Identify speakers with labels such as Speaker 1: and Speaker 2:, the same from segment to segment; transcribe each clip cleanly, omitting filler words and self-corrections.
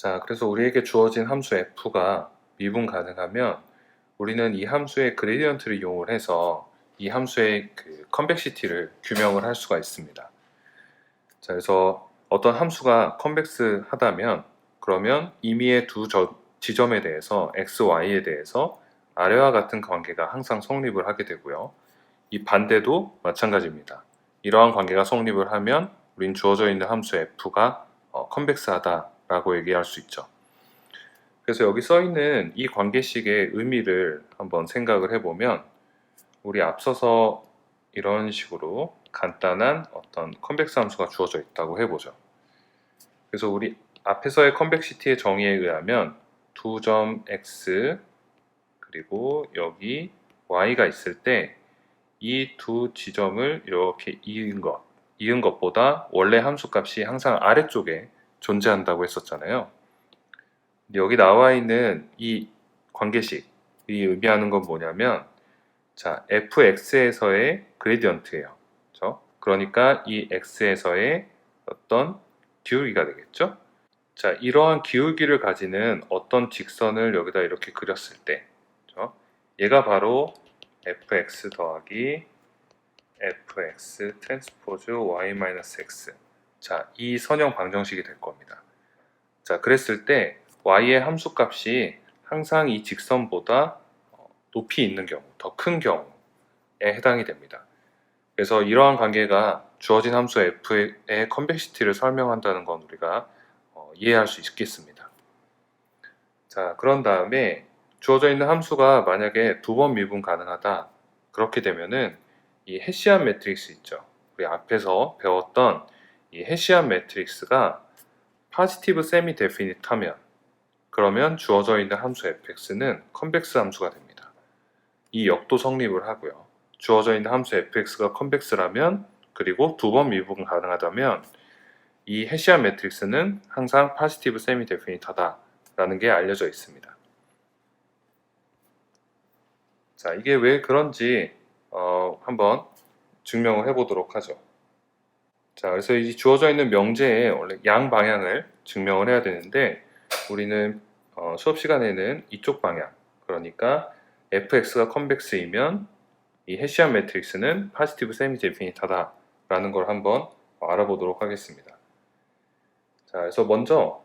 Speaker 1: 자, 그래서 우리에게 주어진 함수 f가 미분 가능하면 우리는 이 함수의 그레디언트를 이용을 해서 이 함수의 그 컨벡시티를 규명을 할 수가 있습니다. 자, 그래서 어떤 함수가 컨벡스하다면 그러면 임의의 두 지점에 대해서 x, y에 대해서 아래와 같은 관계가 항상 성립을 하게 되고요. 이 반대도 마찬가지입니다. 이러한 관계가 성립을 하면 우린 주어져 있는 함수 f가 컨벡스하다라고 얘기할 수 있죠. 그래서 여기 써 있는 이 관계식의 의미를 한번 생각을 해보면 우리 앞서서 이런 식으로 간단한 어떤 컨벡스 함수가 주어져 있다고 해보죠. 그래서 우리 앞에서의 컨벡시티의 정의에 의하면 두 점 x 그리고 여기 y가 있을 때 이 두 지점을 이렇게 이은 것보다 원래 함수 값이 항상 아래쪽에 존재한다고 했었잖아요. 여기 나와 있는 이 관계식이 의미하는 건 뭐냐면 자, fx에서의 그레디언트예요. 그렇죠? 그러니까 이 x에서의 어떤 기울기가 되겠죠? 자, 이러한 기울기를 가지는 어떤 직선을 여기다 이렇게 그렸을 때 그렇죠? 얘가 바로 fx 더하기 fx 트랜스포즈 y-x 자, 이 선형 방정식이 될 겁니다. 자, 그랬을 때 y의 함수값이 항상 이 직선보다 높이 있는 경우, 더 큰 경우에 해당이 됩니다. 그래서 이러한 관계가 주어진 함수 f의 컨벡시티를 설명한다는 건 우리가 이해할 수 있겠습니다. 자, 그런 다음에 주어져 있는 함수가 만약에 두 번 미분 가능하다 그렇게 되면은 이 헤시안 매트릭스 있죠. 우리 앞에서 배웠던 이 헤시안 매트릭스가 포지티브 세미 데피니트하면 그러면 주어져 있는 함수 fx는 컨벡스 함수가 됩니다. 이 역도 성립을 하고요. 주어져 있는 함수 fx가 컨벡스라면 그리고 두 번 미분 가능하다면 이 헤시안 매트릭스는 항상 포지티브 세미 데피니트하다 라는 게 알려져 있습니다. 자, 이게 왜 그런지 한번 증명을 해보도록 하죠. 자, 그래서 이 주어져 있는 명제의 원래 양 방향을 증명을 해야 되는데 우리는 수업 시간에는 이쪽 방향, 그러니까 fx가 컨벡스이면 이 헤시안 매트릭스는 포지티브 세미 데피니트하다 라는 걸 한번 알아보도록 하겠습니다. 자, 그래서 먼저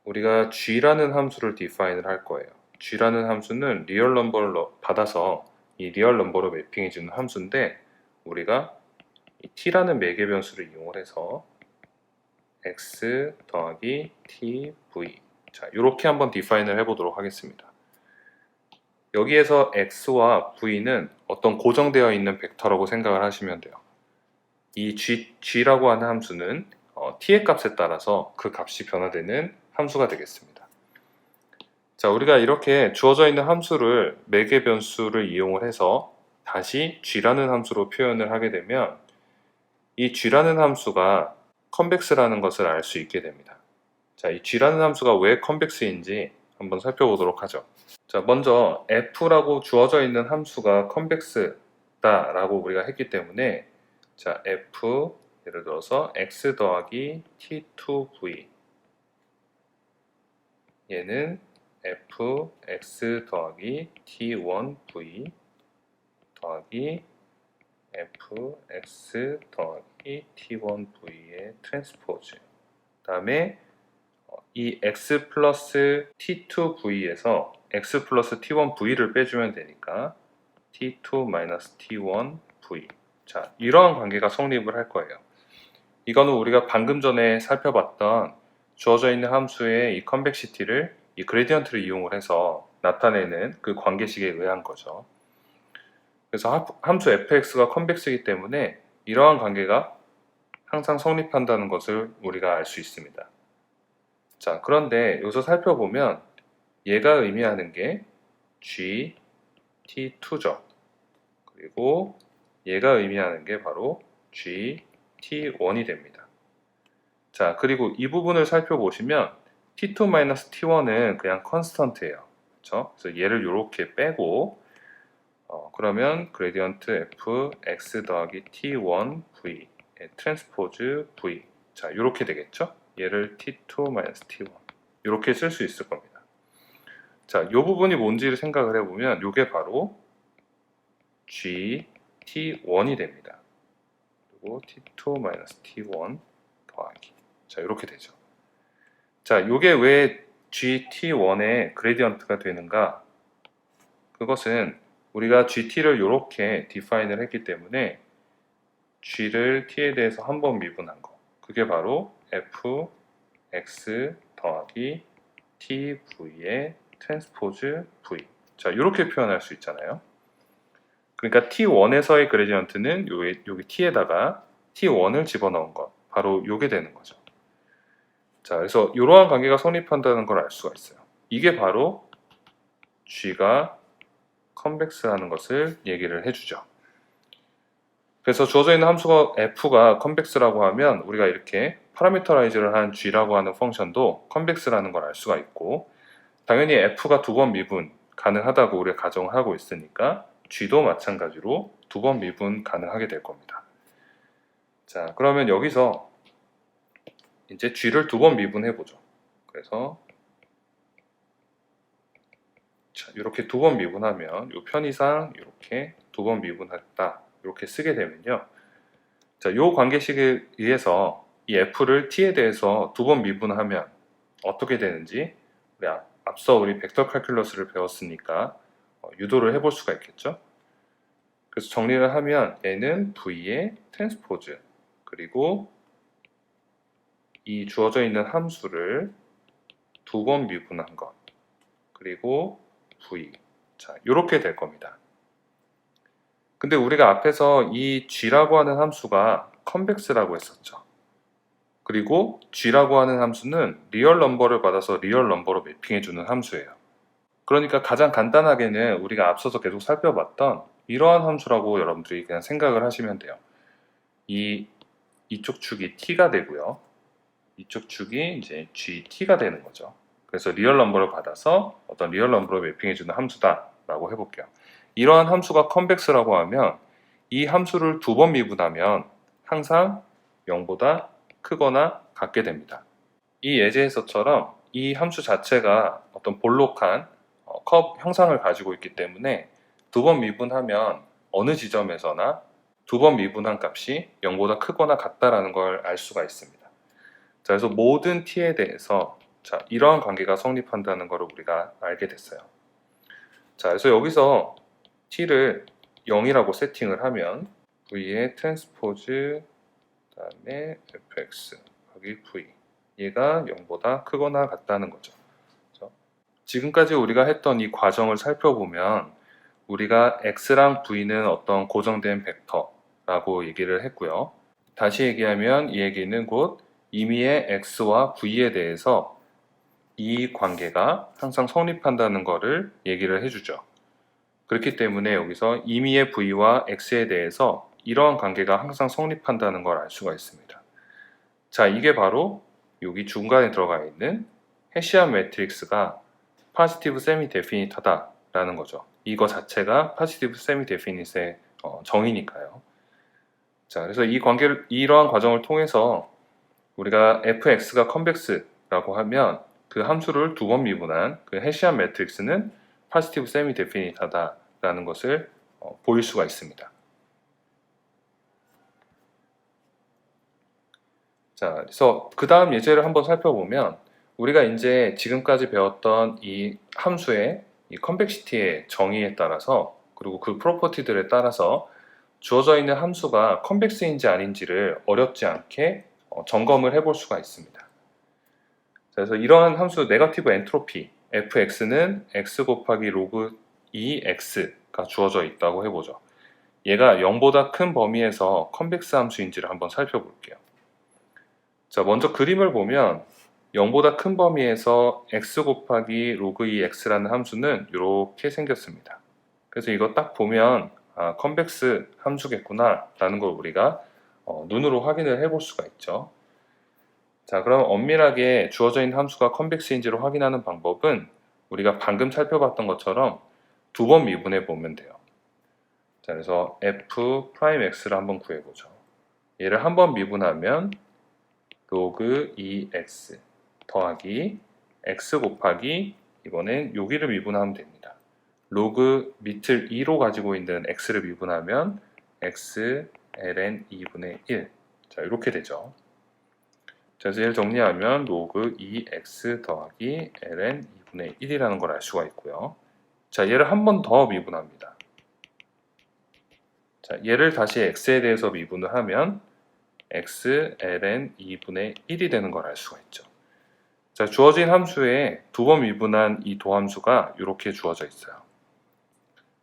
Speaker 1: 우리가 g라는 함수를 디파인을 할 거예요. g라는 함수는 리얼 넘버를 받아서 이 리얼 넘버로 매핑해 주는 함수인데 우리가 이 t라는 매개 변수를 이용을 해서 x 더하기 tv 자, 이렇게 한번 디파인을 해보도록 하겠습니다. 여기에서 x와 v는 어떤 고정되어 있는 벡터라고 생각을 하시면 돼요. 이 g라고 하는 함수는 t의 값에 따라서 그 값이 변화되는 함수가 되겠습니다. 자, 우리가 이렇게 주어져 있는 함수를 매개 변수를 이용을 해서 다시 g라는 함수로 표현을 하게 되면 이 g라는 함수가 컨벡스라는 것을 알 수 있게 됩니다. 자, 이 g라는 함수가 왜 컨벡스인지 한번 살펴보도록 하죠. 자, 먼저 f라고 주어져 있는 함수가 컨벡스다 라고 우리가 했기 때문에 자, f 예를 들어서 x 더하기 t2v 얘는 fx 더하기 t1v 더하기 fx 더하기 t1v의 트랜스포즈 그 다음에 이 x 플러스 t2v에서 x 플러스 t1v를 빼주면 되니까 t2 마이너스 t1v 자, 이러한 관계가 성립을 할 거예요. 이거는 우리가 방금 전에 살펴봤던 주어져 있는 함수의 이 컨벡시티를 이 그레디언트를 이용을 해서 나타내는 그 관계식에 의한 거죠. 그래서 함수 fx가 컨벡스이기 때문에 이러한 관계가 항상 성립한다는 것을 우리가 알 수 있습니다. 자, 그런데 여기서 살펴보면 얘가 의미하는 게 g, t2죠. 그리고 얘가 의미하는 게 바로 g, t1이 됩니다. 자, 그리고 이 부분을 살펴보시면 t2-t1은 그냥 컨스턴트예요. 그렇죠? 그래서 얘를 이렇게 빼고 그러면 그레디언트 f x 더하기 t1v 트랜스포즈 v 자, 이렇게 되겠죠? 얘를 t2-t1 이렇게 쓸 수 있을 겁니다. 자, 이 부분이 뭔지를 생각을 해보면 이게 바로 GT1이 됩니다. 그리고 T2-T1 더하기. 자, 이렇게 되죠. 자, 이게 왜 GT1의 그레디언트가 되는가? 그것은 우리가 GT를 이렇게 디파인을 했기 때문에 G를 T에 대해서 한 번 미분한 거. 그게 바로 Fx 더하기 TV의 트랜스포즈 V. 자, 이렇게 표현할 수 있잖아요. 그러니까 T1에서의 그레디언트는 여기 T에다가 T1을 집어넣은 것. 바로 요게 되는 거죠. 자, 그래서 이러한 관계가 성립한다는 걸 알 수가 있어요. 이게 바로 G가 컨벡스라는 것을 얘기를 해주죠. 그래서 주어져 있는 함수가 f가 컨벡스라고 하면 우리가 이렇게 파라미터라이즈를 한 G라고 하는 펑션도 컨벡스라는 걸 알 수가 있고, 당연히 f가 두 번 미분 가능하다고 우리가 가정을 하고 있으니까 G도 마찬가지로 두 번 미분 가능하게 될 겁니다. 자, 그러면 여기서 이제 G를 두 번 미분해 보죠. 그래서 자, 이렇게 두 번 미분하면 이 편의상 이렇게 두 번 미분했다 이렇게 쓰게 되면요. 자, 이 관계식에 의해서 이 f를 t에 대해서 두 번 미분하면 어떻게 되는지 앞서 우리 벡터 칼큘러스를 배웠으니까 유도를 해볼 수가 있겠죠. 그래서 정리를 하면 얘는 v의 트랜스포즈, 그리고 이 주어져 있는 함수를 두 번 미분한 것, 그리고 v. 자, 이렇게 될 겁니다. 근데 우리가 앞에서 이 g라고 하는 함수가 컨벡스라고 했었죠. 그리고 g라고 하는 함수는 리얼 넘버를 받아서 리얼 넘버로 매핑해주는 함수예요. 그러니까 가장 간단하게는 우리가 앞서서 계속 살펴봤던 이러한 함수라고 여러분들이 그냥 생각을 하시면 돼요. 이쪽 축이 t가 되고요. 이쪽 축이 이제 gt가 되는 거죠. 그래서 리얼 넘버를 받아서 어떤 리얼 넘버로 매핑해주는 함수다라고 해볼게요. 이러한 함수가 컨벡스라고 하면 이 함수를 두 번 미분하면 항상 0보다 크거나 같게 됩니다. 이 예제에서처럼 이 함수 자체가 어떤 볼록한 컵 형상을 가지고 있기 때문에 두 번 미분하면 어느 지점에서나 두 번 미분한 값이 0보다 크거나 같다라는 걸 알 수가 있습니다. 자, 그래서 모든 t에 대해서 자, 이러한 관계가 성립한다는 것을 우리가 알게 됐어요. 자, 그래서 여기서 t를 0이라고 세팅을 하면 v의 트랜스포즈 그다음에 fx 여기 v, 얘가 0보다 크거나 같다는 거죠. 그렇죠? 지금까지 우리가 했던 이 과정을 살펴보면 우리가 x랑 v는 어떤 고정된 벡터라고 얘기를 했고요. 다시 얘기하면 이 얘기는 곧 임의의 x와 v에 대해서 이 관계가 항상 성립한다는 것을 얘기를 해주죠. 그렇기 때문에 여기서 임의의 v와 x에 대해서 이러한 관계가 항상 성립한다는 걸 알 수가 있습니다. 자, 이게 바로 여기 중간에 들어가 있는 헤시안 매트릭스가 파지티브 세미 데피니트하다라는 거죠. 이거 자체가 파지티브 세미 데피니트의 정의니까요. 자, 그래서 이러한 과정을 통해서 우리가 fx가 컨벡스라고 하면 그 함수를 두 번 미분한 그 헤시안 매트릭스는 파지티브 세미 데피니트하다라는 것을 보일 수가 있습니다. 자, 그래서 그 다음 예제를 한번 살펴보면 우리가 이제 지금까지 배웠던 이 함수의 이 컨벡시티의 정의에 따라서, 그리고 그 프로퍼티들에 따라서 주어져 있는 함수가 컨벡스인지 아닌지를 어렵지 않게 점검을 해볼 수가 있습니다. 자, 그래서 이러한 함수 네거티브 엔트로피 fx는 x 곱하기 로그 2x가 주어져 있다고 해보죠. 얘가 0보다 큰 범위에서 컨벡스 함수인지를 한번 살펴볼게요. 자, 먼저 그림을 보면 0보다 큰 범위에서 x 곱하기 로그 2x라는 함수는 이렇게 생겼습니다. 그래서 이거 딱 보면 컨벡스 함수겠구나 라는 걸 우리가 눈으로 확인을 해볼 수가 있죠. 자, 그럼 엄밀하게 주어져 있는 함수가 컨벡스인지를 확인하는 방법은 우리가 방금 살펴봤던 것처럼 두 번 미분해 보면 돼요. 자, 그래서 f'x를 한번 구해보죠. 얘를 한 번 미분하면 로그 2x 더하기 x 곱하기 이번엔 여기를 미분하면 됩니다. 로그 밑을 2로 가지고 있는 x를 미분하면 x ln 2분의 1. 자, 이렇게 되죠. 자, 그래서 얘를 정리하면 로그 2x 더하기 ln 2분의 1이라는 걸 알 수가 있고요. 자, 얘를 한 번 더 미분합니다. 자, 얘를 다시 x에 대해서 미분을 하면 x ln 2분의 1이 되는 걸 알 수가 있죠. 자, 주어진 함수에 두 번 미분한 이 도함수가 이렇게 주어져 있어요.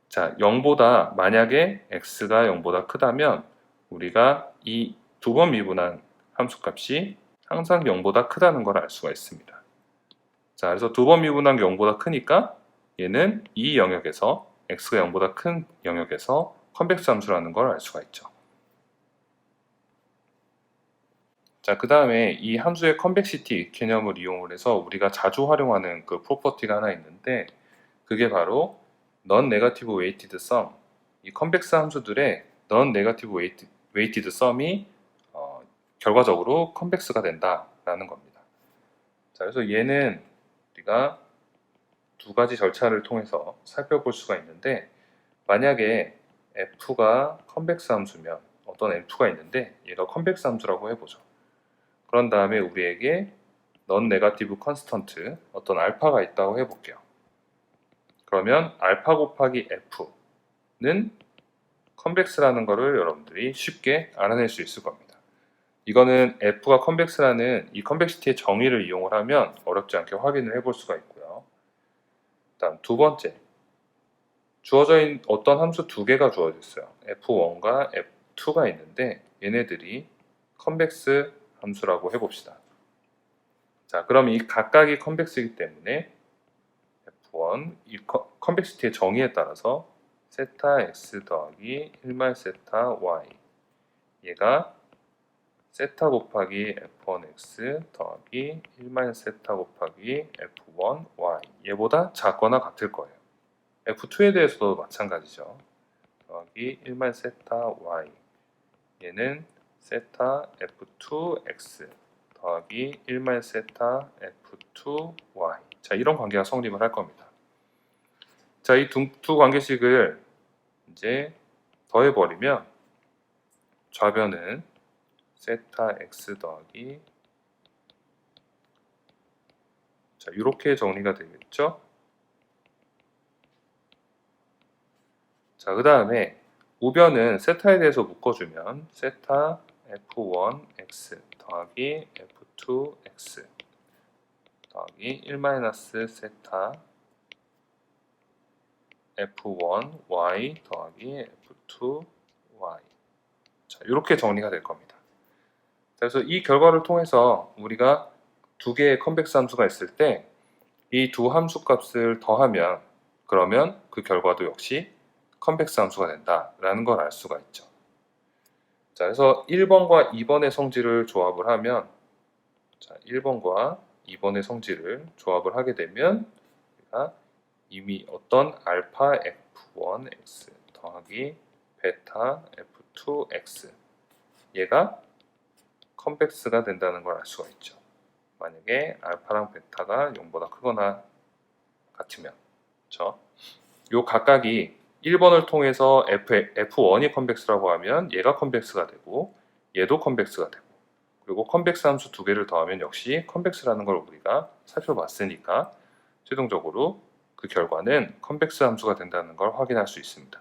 Speaker 1: 자, 0보다 만약에 x가 0보다 크다면 우리가 이 두 번 미분한 함수값이 항상 0보다 크다는 걸 알 수가 있습니다. 자, 그래서 두 번 미분한 게 0보다 크니까 얘는 이 영역에서 x가 0보다 큰 영역에서 컨벡스 함수라는 걸 알 수가 있죠. 자, 그 다음에 이 함수의 컨벡시티 개념을 이용을 해서 우리가 자주 활용하는 그 프로퍼티가 하나 있는데 그게 바로 non-negative weighted sum. 이 컨벡스 함수들의 non-negative weighted sum이 결과적으로 컨벡스가 된다라는 겁니다. 자, 그래서 얘는 우리가 두 가지 절차를 통해서 살펴볼 수가 있는데 만약에 f가 컨벡스 함수면 어떤 f가 있는데 얘가 컨벡스 함수라고 해보죠. 그런 다음에 우리에게 non-negative constant 어떤 알파가 있다고 해볼게요. 그러면 알파 곱하기 f는 컨벡스라는 거를 여러분들이 쉽게 알아낼 수 있을 겁니다. 이거는 f가 컨벡스라는 이 컨벡시티의 정의를 이용을 하면 어렵지 않게 확인을 해볼 수가 있고요. 다음 두 번째, 주어져 있는 어떤 함수 두 개가 주어져 있어요. f1과 f2가 있는데 얘네들이 컨벡스 함수라고 해봅시다. 자, 그럼 이 각각이 컨벡스이기 때문에 F1, 이 컨벡시티의 정의에 따라서 세타 x 더하기 1말 세타 y 얘가 세타 곱하기 F1x 더하기 1말 세타 곱하기 F1y 얘보다 작거나 같을 거예요. F2에 대해서도 마찬가지죠. 더하기 1말 세타 y 얘는 세타 F2x 더하기 1말 세타 F2y. 자, 이런 관계가 성립을 할 겁니다. 자, 이 두 관계식을 이제 더해버리면 좌변은 세타 x 더하기 자, 이렇게 정리가 되겠죠? 자, 그 다음에 우변은 세타에 대해서 묶어주면 세타 f1x 더하기 f2x 더하기 1-세타 f1y 더하기 f2y 자, 이렇게 정리가 될 겁니다. 그래서 이 결과를 통해서 우리가 두 개의 컨벡스 함수가 있을 때 이 두 함수 값을 더하면 그러면 그 결과도 역시 컨벡스 함수가 된다라는 걸 알 수가 있죠. 자, 그래서 1번과 2번의 성질을 조합을 하면 자, 1번과 2번의 성질을 조합을 하게 되면 우리가 이미 어떤 알파 f1x 더하기 베타 f2x 얘가 컨벡스가 된다는 걸 알 수가 있죠. 만약에 알파랑 베타가 0보다 크거나 같으면 그렇죠? 요 각각이 1번을 통해서 f1이 컨벡스라고 하면 얘가 컨벡스가 되고 얘도 컨벡스가 되고 그리고 컨벡스 함수 두 개를 더하면 역시 컨벡스라는 걸 우리가 살펴봤으니까 최종적으로 그 결과는 컨벡스 함수가 된다는 걸 확인할 수 있습니다.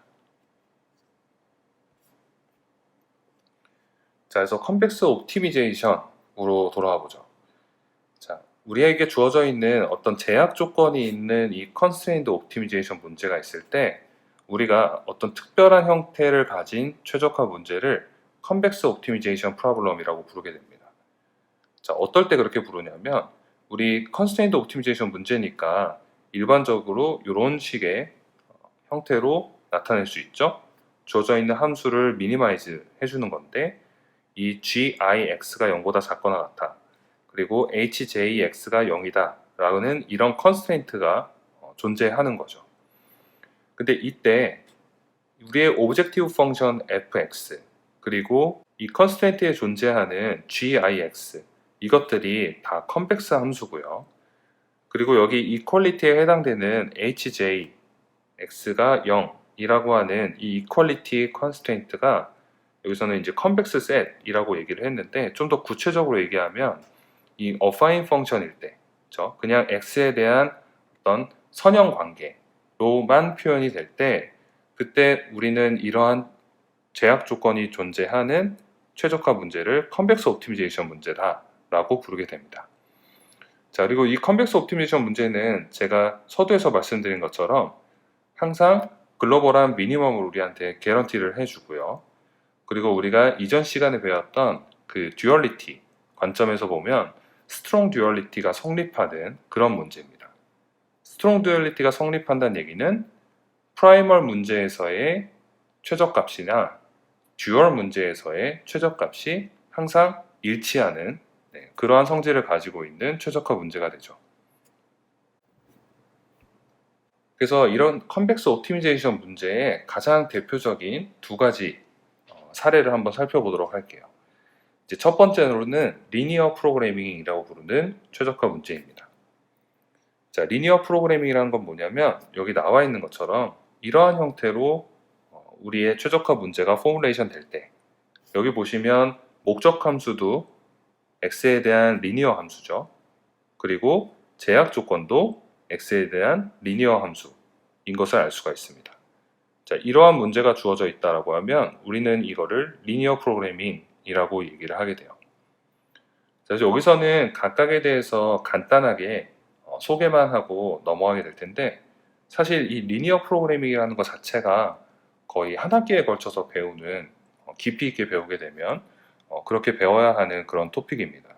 Speaker 1: 자, 그래서 컨벡스 옵티미제이션으로 돌아와 보죠. 자, 우리에게 주어져 있는 어떤 제약 조건이 있는 이 컨스트레인드 옵티미제이션 문제가 있을 때 우리가 어떤 특별한 형태를 가진 최적화 문제를 컨벡스 옵티미제이션 프로블럼이라고 부르게 됩니다. 자, 어떨 때 그렇게 부르냐면 우리 컨스트레인드 옵티미제이션 문제니까 일반적으로 이런 식의 형태로 나타낼 수 있죠. 주어져 있는 함수를 미니마이즈 해주는 건데 이 gix가 0보다 작거나 같아. 그리고 hjx가 0이다 라는 이런 컨스트레인트가 존재하는 거죠. 근데 이때 우리의 오브젝티브 펑션 fx 그리고 이 컨스트레인트에 존재하는 gix 이것들이 다 컨벡스 함수고요. 그리고 여기 이퀄리티에 해당되는 hj x가 0이라고 하는 이 이퀄리티 컨스트레인트가 여기서는 이제 컨벡스 셋이라고 얘기를 했는데, 좀 더 구체적으로 얘기하면 이 어파인 펑션일 때, 그렇죠? 그냥 x에 대한 어떤 선형 관계로만 표현이 될 때, 그때 우리는 이러한 제약 조건이 존재하는 최적화 문제를 컨벡스 옵티미제이션 문제다라고 부르게 됩니다. 자, 그리고 이 컨벡스 옵티미제이션 문제는 제가 서두에서 말씀드린 것처럼 항상 글로벌한 미니멈을 우리한테 개런티를 해주고요. 그리고 우리가 이전 시간에 배웠던 그 듀얼리티 관점에서 보면 스트롱 듀얼리티가 성립하는 그런 문제입니다. 스트롱 듀얼리티가 성립한다는 얘기는 프라이멀 문제에서의 최저값이나 듀얼 문제에서의 최저값이 항상 일치하는 그러한 성질을 가지고 있는 최적화 문제가 되죠. 그래서 이런 컨벡스 옵티미제이션 문제의 가장 대표적인 두 가지 사례를 한번 살펴보도록 할게요. 이제 첫 번째로는 리니어 프로그래밍이라고 부르는 최적화 문제입니다. 자, 리니어 프로그래밍이라는 건 뭐냐면 여기 나와 있는 것처럼 이러한 형태로 우리의 최적화 문제가 포뮬레이션 될 때, 여기 보시면 목적 함수도 x에 대한 리니어 함수죠. 그리고 제약 조건도 x에 대한 리니어 함수인 것을 알 수가 있습니다. 자, 이러한 문제가 주어져 있다라고 하면 우리는 이거를 리니어 프로그래밍이라고 얘기를 하게 돼요. 자, 그래서 여기서는 각각에 대해서 간단하게 소개만 하고 넘어가게 될 텐데, 사실 이 리니어 프로그래밍이라는 것 자체가 거의 한 학기에 걸쳐서 배우는, 깊이 있게 배우게 되면 그렇게 배워야 하는 그런 토픽입니다.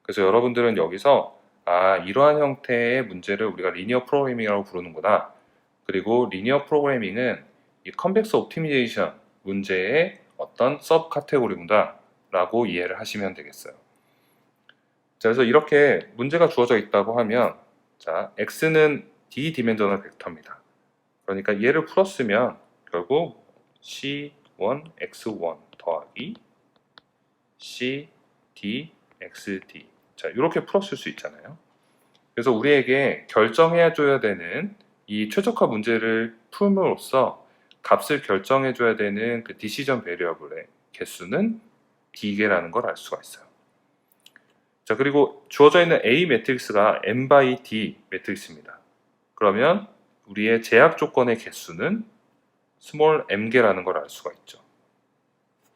Speaker 1: 그래서 여러분들은 여기서 이러한 형태의 문제를 우리가 리니어 프로그래밍이라고 부르는구나, 그리고 리니어 프로그래밍은 이 컨벡스 옵티미제이션 문제의 어떤 서브 카테고리구나 라고 이해를 하시면 되겠어요. 자, 그래서 이렇게 문제가 주어져 있다고 하면, 자, x는 d 디멘저널 벡터입니다. 그러니까 얘를 풀었으면 결국 c1 x1 더하기 c d xd, 자, 이렇게 풀었을 수 있잖아요. 그래서 우리에게 결정해 줘야 되는 이 최적화 문제를 풀므로써 값을 결정해 줘야 되는 그 디시전 베리어블의 개수는 d개라는 걸 알 수가 있어요. 자, 그리고 주어져 있는 A 매트릭스가 m by d 매트릭스입니다. 그러면 우리의 제약 조건의 개수는 스몰 m개라는 걸 알 수가 있죠.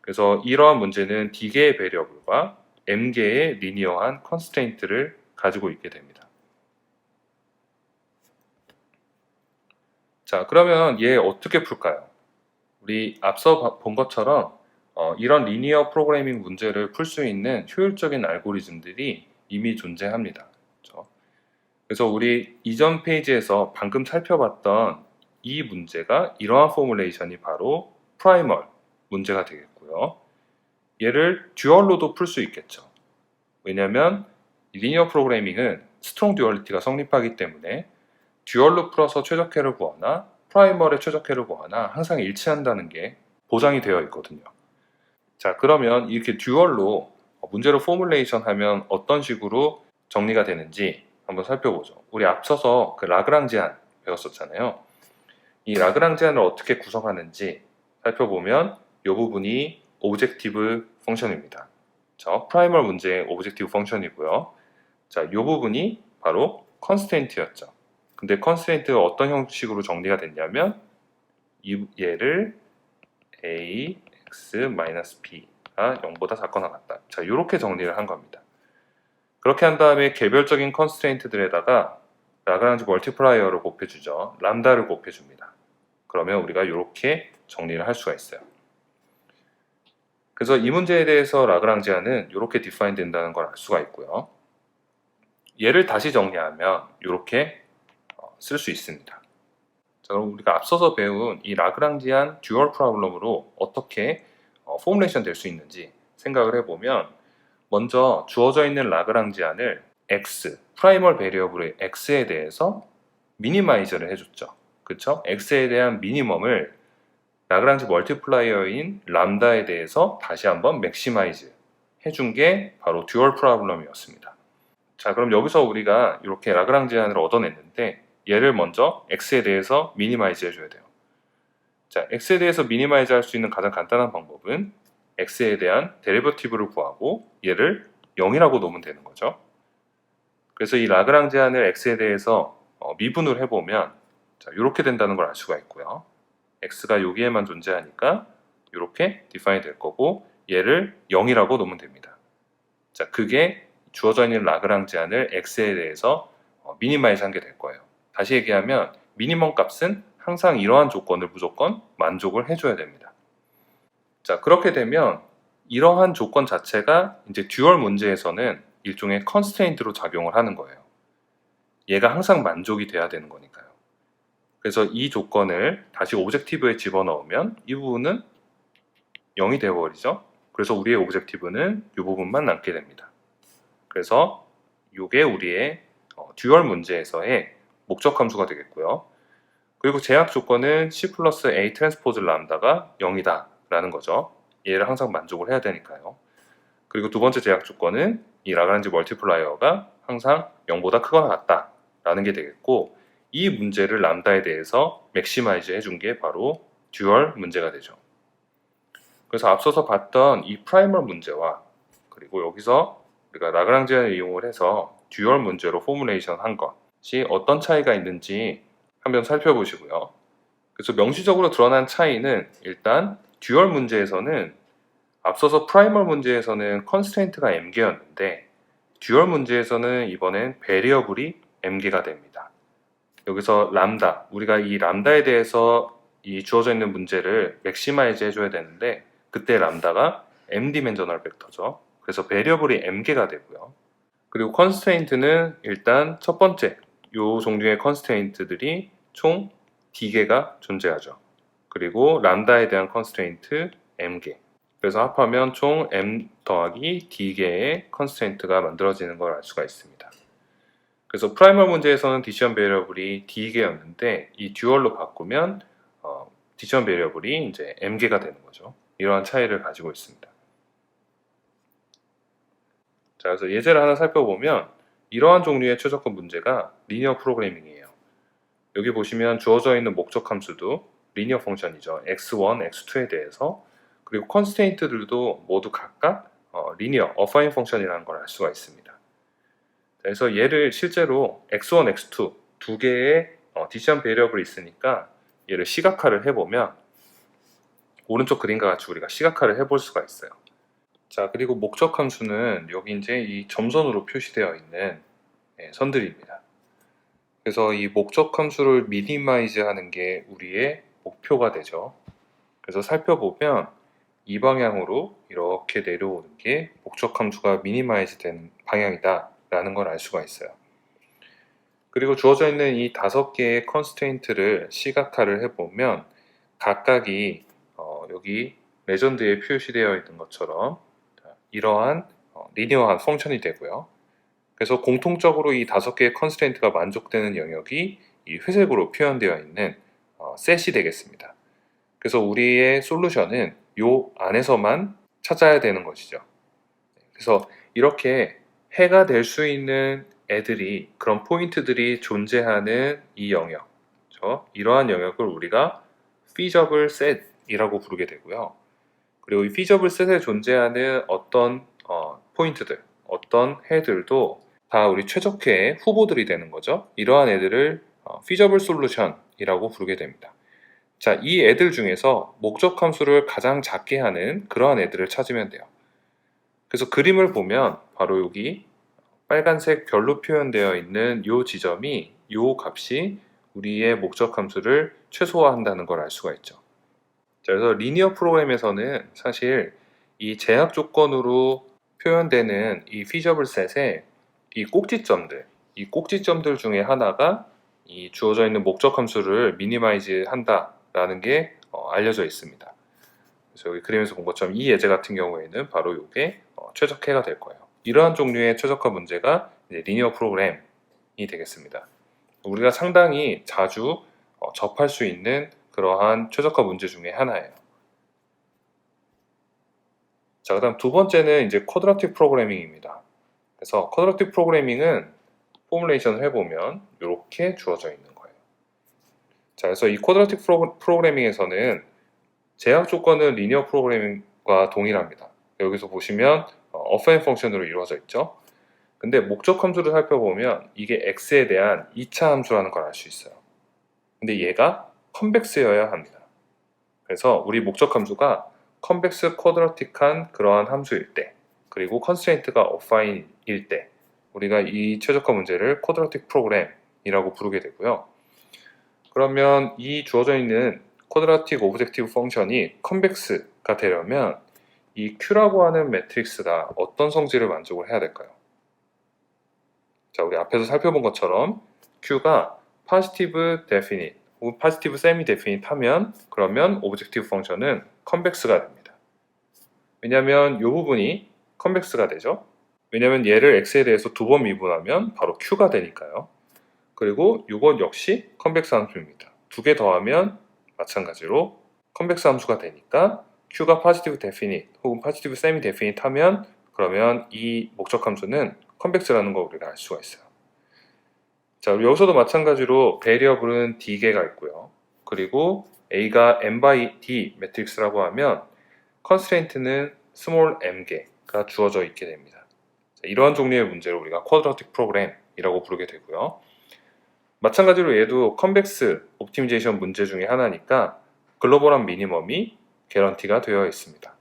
Speaker 1: 그래서 이러한 문제는 d개의 베리어블과 m개의 리니어한 컨스트레인트를 가지고 있게 됩니다. 자, 그러면 얘 어떻게 풀까요? 우리 앞서 본 것처럼 이런 리니어 프로그래밍 문제를 풀 수 있는 효율적인 알고리즘들이 이미 존재합니다. 그렇죠? 그래서 우리 이전 페이지에서 방금 살펴봤던 이 문제가, 이러한 포뮬레이션이 바로 프라이멀 문제가 되겠고요. 얘를 듀얼로도 풀 수 있겠죠. 왜냐하면 리니어 프로그래밍은 스트롱 듀얼리티가 성립하기 때문에 듀얼로 풀어서 최적회를 구하나 프라이멀의 최적회를 구하나 항상 일치한다는 게 보장이 되어 있거든요. 자, 그러면 이렇게 듀얼로 문제를 포뮬레이션 하면 어떤 식으로 정리가 되는지 한번 살펴보죠. 우리 앞서서 그 라그랑지안 배웠었잖아요. 이 라그랑지안을 어떻게 구성하는지 살펴보면 이 부분이 오브젝티브 펑션입니다. 저 프라이멀 문제의 오브젝티브 펑션이고요. 자, 이 부분이 바로 컨스트레인트였죠. 근데 컨스트레인트가 어떤 형식으로 정리가 됐냐면 얘를 a x-b가 0보다 작거나 같다. 자, 이렇게 정리를 한 겁니다. 그렇게 한 다음에 개별적인 컨스트레인트들에다가 라그랑지 멀티플라이어를 곱해주죠. 람다를 곱해줍니다. 그러면 우리가 이렇게 정리를 할 수가 있어요. 그래서 이 문제에 대해서 라그랑지안은 이렇게 디파인 된다는 걸 알 수가 있고요. 얘를 다시 정리하면 이렇게 쓸 수 있습니다. 자, 그럼 우리가 앞서서 배운 이 라그랑지안 듀얼 프로블럼으로 어떻게 포뮬레이션 될 수 있는지 생각을 해보면, 먼저 주어져 있는 라그랑지안을 x, 프라이멀 베리어블의 x에 대해서 미니마이저를 해줬죠. 그쵸? x에 대한 미니멈을 라그랑지 멀티플라이어인 람다에 대해서 다시 한번 맥시마이즈 해준 게 바로 듀얼 프로블럼이었습니다. 자, 그럼 여기서 우리가 이렇게 라그랑 제한을 얻어냈는데 얘를 먼저 x에 대해서 미니마이즈 해줘야 돼요. 자, x에 대해서 미니마이즈 할 수 있는 가장 간단한 방법은 x에 대한 데리버티브를 구하고 얘를 0이라고 놓으면 되는 거죠. 그래서 이 라그랑 제한을 x에 대해서 미분을 해보면 자, 이렇게 된다는 걸 알 수가 있고요. x가 여기에만 존재하니까 이렇게 디파인 될 거고 얘를 0이라고 놓으면 됩니다. 자, 그게 주어져 있는 라그랑 제한을 x에 대해서 미니마이즈 한 게 될 거예요. 다시 얘기하면 미니멈 값은 항상 이러한 조건을 무조건 만족을 해줘야 됩니다. 자, 그렇게 되면 이러한 조건 자체가 이제 듀얼 문제에서는 일종의 컨스트레인트로 작용을 하는 거예요. 얘가 항상 만족이 돼야 되는 거니까요. 그래서 이 조건을 다시 오브젝티브에 집어넣으면 이 부분은 0이 되어버리죠. 그래서 우리의 오브젝티브는 이 부분만 남게 됩니다. 그래서 이게 우리의 듀얼 문제에서의 목적 함수가 되겠고요. 그리고 제약 조건은 C 플러스 A 트랜스포즈 람다가 0이다 라는 거죠. 얘를 항상 만족을 해야 되니까요. 그리고 두 번째 제약 조건은 이 라그랑지 멀티플라이어가 항상 0보다 크거나 같다 라는 게 되겠고, 이 문제를 람다에 대해서 맥시마이즈 해준 게 바로 듀얼 문제가 되죠. 그래서 앞서서 봤던 이 프라이멀 문제와 그리고 여기서 우리가 라그랑 제한을 이용을 해서 듀얼 문제로 포뮬레이션 한 것이 어떤 차이가 있는지 한번 살펴보시고요. 그래서 명시적으로 드러난 차이는 일단 듀얼 문제에서는 앞서서 프라이멀 문제에서는 컨스트레인트가 m개였는데 듀얼 문제에서는 이번엔 베리어블이 m개가 됩니다. 여기서 람다, 우리가 이 람다에 대해서 이 주어져 있는 문제를 맥시마이즈 해줘야 되는데 그때 람다가 m 디멘저널 벡터죠. 그래서 베리어블이 m개가 되고요. 그리고 컨스트레인트는 일단 첫 번째 요 종류의 컨스트레인트들이 총 d개가 존재하죠. 그리고 람다에 대한 컨스트레인트 m개. 그래서 합하면 총 m 더하기 d개의 컨스트레인트가 만들어지는 걸 알 수가 있습니다. 그래서 프라이멀 문제에서는 디시전 베리어블이 d개였는데 이 듀얼로 바꾸면 디시전 베리어블이 이제 m개가 되는 거죠. 이러한 차이를 가지고 있습니다. 자, 그래서 예제를 하나 살펴보면 이러한 종류의 최적화 문제가 리니어 프로그래밍이에요. 여기 보시면 주어져 있는 목적 함수도 리니어 펑션이죠. x1, x2에 대해서, 그리고 컨스트레인트들도 모두 각각 리니어 어파인 펑션이라는 걸 알 수가 있습니다. 그래서 얘를 실제로 x1, x2 두 개의 디시전 베리어블이 있으니까 얘를 시각화를 해보면 오른쪽 그림과 같이 우리가 시각화를 해볼 수가 있어요. 자, 그리고 목적 함수는 여기 이제 이 점선으로 표시되어 있는 선들입니다. 그래서 이 목적 함수를 미니마이즈 하는 게 우리의 목표가 되죠. 그래서 살펴보면 이 방향으로 이렇게 내려오는 게 목적 함수가 미니마이즈 된 방향이다 라는 걸 알 수가 있어요. 그리고 주어져 있는 이 5개의 컨스트레인트를 시각화를 해보면 각각이 여기 레전드에 표시되어 있는 것처럼 이러한 리니어한 펑션이 되고요. 그래서 공통적으로 이 5개의 컨스트레인트가 만족되는 영역이 이 회색으로 표현되어 있는 셋이 되겠습니다. 그래서 우리의 솔루션은 이 안에서만 찾아야 되는 것이죠. 그래서 이렇게 해가 될 수 있는 애들이, 그런 포인트들이 존재하는 이 영역, 그렇죠? 이러한 영역을 우리가 feasible set이라고 부르게 되고요. 그리고 이 feasible set에 존재하는 어떤 포인트들, 어떤 해들도 다 우리 최적화의 후보들이 되는 거죠. 이러한 애들을 feasible solution이라고 부르게 됩니다. 자, 이 애들 중에서 목적 함수를 가장 작게 하는 그러한 애들을 찾으면 돼요. 그래서 그림을 보면 바로 여기 빨간색 별로 표현되어 있는 이 지점이, 이 값이 우리의 목적 함수를 최소화한다는 걸 알 수가 있죠. 자, 그래서 리니어 프로그램에서는 사실 이 제약 조건으로 표현되는 이 feasible set의 이 꼭지점들 중에 하나가 이 주어져 있는 목적 함수를 미니마이즈 한다라는 게 알려져 있습니다. 그래서 여기 그림에서 본 것처럼 이 예제 같은 경우에는 바로 이게 최적화가 될 거예요. 이러한 종류의 최적화 문제가 이제 리니어 프로그램이 되겠습니다. 우리가 상당히 자주 접할 수 있는 그러한 최적화 문제 중에 하나예요. 자, 그다음 두 번째는 이제 쿼드라틱 프로그래밍입니다. 그래서 쿼드라틱 프로그래밍은 포뮬레이션을 해보면 이렇게 주어져 있는 거예요. 자, 그래서 이 쿼드라틱 프로그래밍에서는 제약 조건은 리니어 프로그래밍과 동일합니다. 여기서 보시면 어페인 펑션으로 이루어져 있죠. 근데 목적 함수를 살펴보면 이게 x에 대한 2차 함수라는 걸 알 수 있어요. 근데 얘가 컨벡스여야 합니다. 그래서 우리 목적 함수가 컨벡스 쿼드라틱한 그러한 함수일 때, 그리고 컨스트레인트가 어파인일 때 우리가 이 최적화 문제를 쿼드라틱 프로그램이라고 부르게 되고요. 그러면 이 주어져 있는 쿼드라틱 오브젝티브 펑션이 컨벡스가 되려면 이 Q라고 하는 매트릭스가 어떤 성질을 만족을 해야 될까요? 자, 우리 앞에서 살펴본 것처럼 Q가 positive definite 혹은 positive semi-definite 하면 그러면 오브젝티브 펑션은 컨벡스가 됩니다. 왜냐하면 이 부분이 컨벡스가 되죠. 왜냐하면 얘를 x에 대해서 두 번 미분하면 바로 Q가 되니까요. 그리고 이것 역시 컨벡스 함수입니다. 두 개 더하면 마찬가지로 컨벡스 함수가 되니까 Q가 positive definite 혹은 positive semi-definite 하면 그러면 이 목적 함수는 컨벡스라는 걸 우리가 알 수가 있어요. 자, 여기서도 마찬가지로 베리어블은 D개가 있고요. 그리고 A가 n by D 매트릭스라고 하면 컨스트레인트는 small m개가 주어져 있게 됩니다. 자, 이러한 종류의 문제를 우리가 쿼드라틱 프로그램이라고 부르게 되고요. 마찬가지로 얘도 컨벡스 옵티미제이션 문제 중에 하나니까 글로벌한 미니멈이 개런티가 되어 있습니다.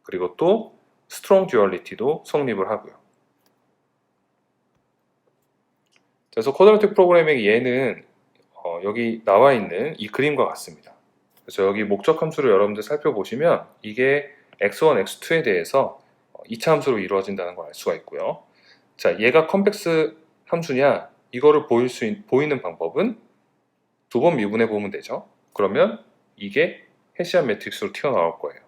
Speaker 1: 그리고 또 스트롱 듀얼리티도 성립을 하고요. 그래서 쿼드라틱 프로그래밍의 얘는 여기 나와 있는 이 그림과 같습니다. 그래서 여기 목적 함수를 여러분들 살펴보시면 이게 x1, x2에 대해서 2차 함수로 이루어진다는 걸 알 수가 있고요. 자, 얘가 컨벡스 함수냐? 이거를 보이는 방법은 두 번 미분해 보면 되죠. 그러면 이게 헤시안 매트릭스로 튀어나올 거예요.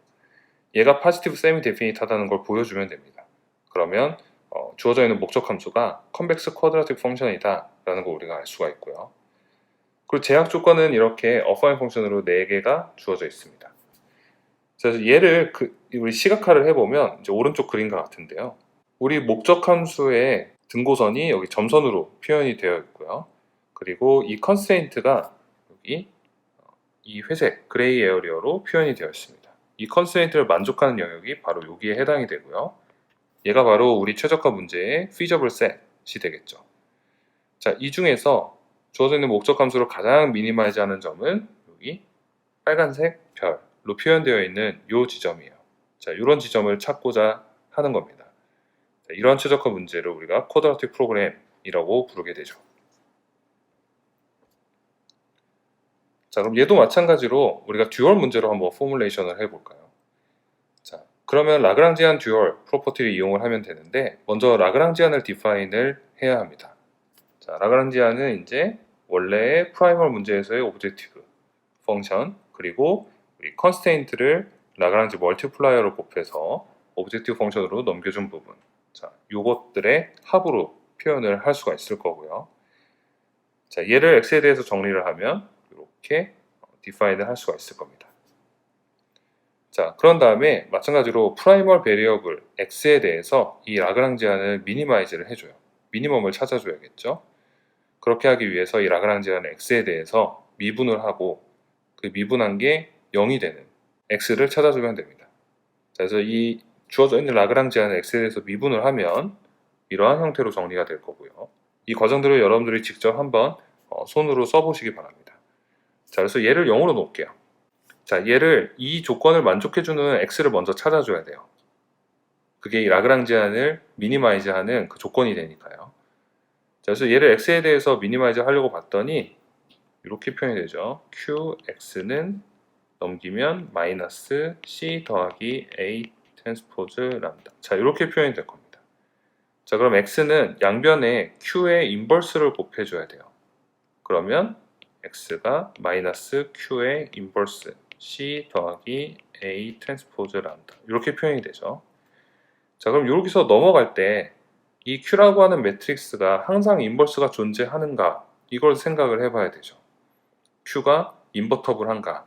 Speaker 1: 얘가 포지티브 세미 데피니트 하다는 걸 보여주면 됩니다. 그러면 주어져 있는 목적 함수가 컨벡스 쿼드라틱 펑션이다 라는 걸 우리가 알 수가 있고요. 그리고 제약 조건은 이렇게 어파인 펑션으로 4개가 주어져 있습니다. 그래서 얘를 우리 시각화를 해보면 이제 오른쪽 그림과 같은데요. 우리 목적 함수의 등고선이 여기 점선으로 표현이 되어 있고요. 그리고 이 컨스트레인트가 여기 이 회색 그레이 에어리어로 표현이 되어 있습니다. 이 컨스트레인트를 만족하는 영역이 바로 여기에 해당이 되고요. 얘가 바로 우리 최적화 문제의 feasible set이 되겠죠. 자, 이 중에서 주어져 있는 목적 함수를 가장 미니마이즈 하는 점은 여기 빨간색 별로 표현되어 있는 이 지점이에요. 자, 이런 지점을 찾고자 하는 겁니다. 자, 이러한 최적화 문제를 우리가 쿼드라틱 프로그램이라고 부르게 되죠. 자, 그럼 얘도 마찬가지로 우리가 듀얼 문제로 한번 포뮬레이션을 해볼까요? 자, 그러면 라그랑지안 듀얼 프로퍼티를 이용을 하면 되는데 먼저 라그랑지안을 디파인을 해야 합니다. 자, 라그랑지안은 이제 원래의 프라이멀 문제에서의 오브젝티브 펑션 그리고 우리 컨스테인트를 라그랑지 멀티플라이어로 곱해서 오브젝티브 펑션으로 넘겨준 부분, 자, 요것들의 합으로 표현을 할 수가 있을 거고요. 자, 얘를 x에 대해서 정리를 하면 이렇게 디파인을 할 수가 있을 겁니다. 자, 그런 다음에 마찬가지로 프라이멀 베리어블 x에 대해서 이 라그랑지안을 미니마이즈를 해줘요. 미니멈을 찾아줘야겠죠. 그렇게 하기 위해서 이 라그랑지안 x에 대해서 미분을 하고 그 미분한 게 0이 되는 x를 찾아주면 됩니다. 자, 그래서 이 주어져 있는 라그랑지안 x에 대해서 미분을 하면 이러한 형태로 정리가 될 거고요. 이 과정들을 여러분들이 직접 한번 손으로 써보시기 바랍니다. 자, 그래서 얘를 0으로 놓을게요. 자, 얘를 이 조건을 만족해주는 x를 먼저 찾아줘야 돼요. 그게 이 라그랑지안을 미니마이즈하는 그 조건이 되니까요. 자, 그래서 얘를 x에 대해서 미니마이즈 하려고 봤더니 이렇게 표현이 되죠. qx는 넘기면 마이너스 c 더하기 a 트랜스포즈 람다. 자, 이렇게 표현이 될 겁니다. 자, 그럼 x는 양변에 q의 인버스를 곱해줘야 돼요. 그러면 x가 마이너스 q의 인버스 c 더하기 a 트랜스포즈 람다 이렇게 표현이 되죠. 자, 그럼 여기서 넘어갈 때 이 q라고 하는 매트릭스가 항상 인버스가 존재하는가 이걸 생각을 해봐야 되죠. q가 인버터블한가.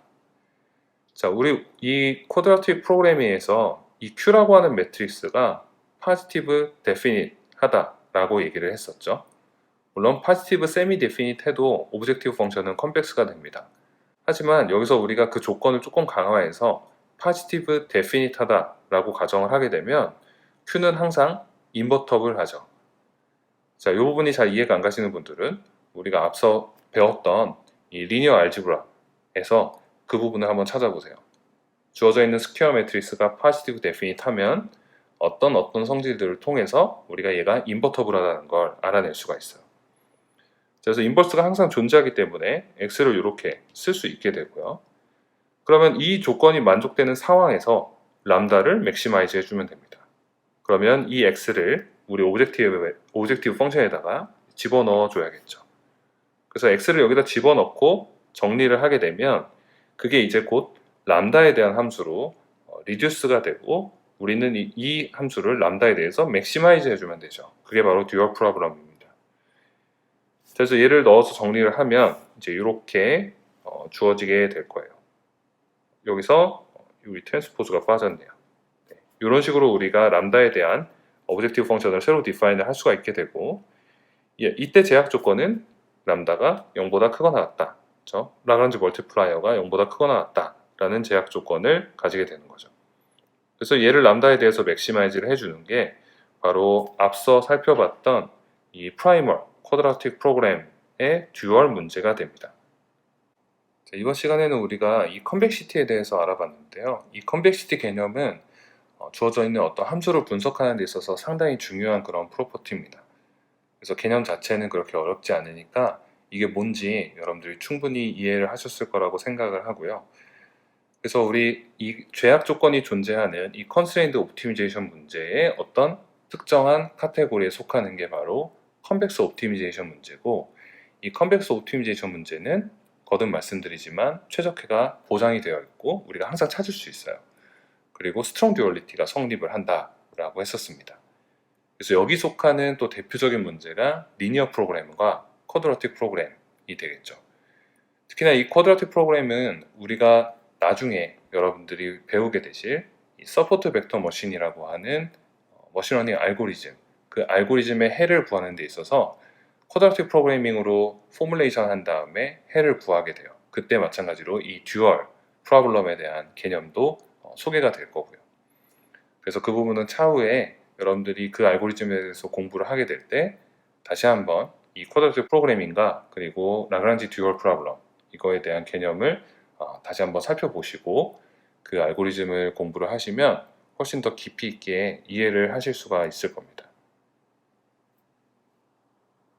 Speaker 1: 자, 우리 이 쿼드라틱 프로그래밍에서 이 q라고 하는 매트릭스가 positive definite 하다라고 얘기를 했었죠. 물론 positive semi-definite 해도 오브젝티브 펑션은 컴플렉스가 됩니다. 하지만 여기서 우리가 그 조건을 조금 강화해서 positive definite 하다라고 가정을 하게 되면 Q는 항상 인버터블 하죠. 자, 이 부분이 잘 이해가 안 가시는 분들은 우리가 앞서 배웠던 이 리니어 알지브라에서 그 부분을 한번 찾아보세요. 주어져 있는 스퀘어 매트리스가 positive definite 하면 어떤 성질들을 통해서 우리가 얘가 인버터블하다는 걸 알아낼 수가 있어요. 그래서 인버스가 항상 존재하기 때문에 x를 이렇게 쓸 수 있게 되고요. 그러면 이 조건이 만족되는 상황에서 람다를 맥시마이즈 해주면 됩니다. 그러면 이 x를 우리 오브젝티브 펑션에다가 집어넣어 줘야겠죠. 그래서 x를 여기다 집어넣고 정리를 하게 되면 그게 이제 곧 람다에 대한 함수로 리듀스가 되고 우리는 이 함수를 람다에 대해서 맥시마이즈 해주면 되죠. 그게 바로 듀얼 프로블럼입니다. 그래서 얘를 넣어서 정리를 하면 이제 이렇게 주어지게 될 거예요. 여기서 우리 트랜스포즈가 빠졌네요. 네. 이런 식으로 우리가 람다에 대한 오브젝티브 펑션을 새로 디파인을 할 수가 있게 되고 이때 제약 조건은 람다가 0보다 크거나 같다. 그렇죠? 라그란지 멀티플라이어가 0보다 크거나 같다. 라는 제약 조건을 가지게 되는 거죠. 그래서 얘를 람다에 대해서 맥시마이즈를 해주는 게 바로 앞서 살펴봤던 이 프라이멀 쿼드라틱 프로그램의 듀얼 문제가 됩니다. 자, 이번 시간에는 우리가 이 컨벡시티에 대해서 알아봤는데요. 이 컨벡시티 개념은 주어져 있는 어떤 함수를 분석하는 데 있어서 상당히 중요한 그런 프로퍼티입니다. 그래서 개념 자체는 그렇게 어렵지 않으니까 이게 뭔지 여러분들이 충분히 이해를 하셨을 거라고 생각을 하고요. 그래서 우리 이 제약 조건이 존재하는 이 컨스트레인드 옵티미제이션 문제의 어떤 특정한 카테고리에 속하는 게 바로 컨벡스 옵티미제이션 문제고, 이 컨벡스 옵티미제이션 문제는 거듭 말씀드리지만 최적화가 보장이 되어 있고 우리가 항상 찾을 수 있어요. 그리고 스트롱 듀얼리티가 성립을 한다라고 했었습니다. 그래서 여기 속하는 또 대표적인 문제가 리니어 프로그램과 쿼드라틱 프로그램이 되겠죠. 특히나 이 쿼드라틱 프로그램은 우리가 나중에 여러분들이 배우게 되실 이 서포트 벡터 머신이라고 하는 머신러닝 알고리즘, 그 알고리즘의 해를 구하는 데 있어서 쿼드라틱 프로그래밍으로 포뮬레이션 한 다음에 해를 구하게 돼요. 그때 마찬가지로 이 듀얼 프로블럼에 대한 개념도 소개가 될 거고요. 그래서 그 부분은 차후에 여러분들이 그 알고리즘에 대해서 공부를 하게 될 때 다시 한번 이 쿼드라틱 프로그래밍과 그리고 라그란지 듀얼 프로블럼 이거에 대한 개념을 다시 한번 살펴보시고 그 알고리즘을 공부를 하시면 훨씬 더 깊이 있게 이해를 하실 수가 있을 겁니다.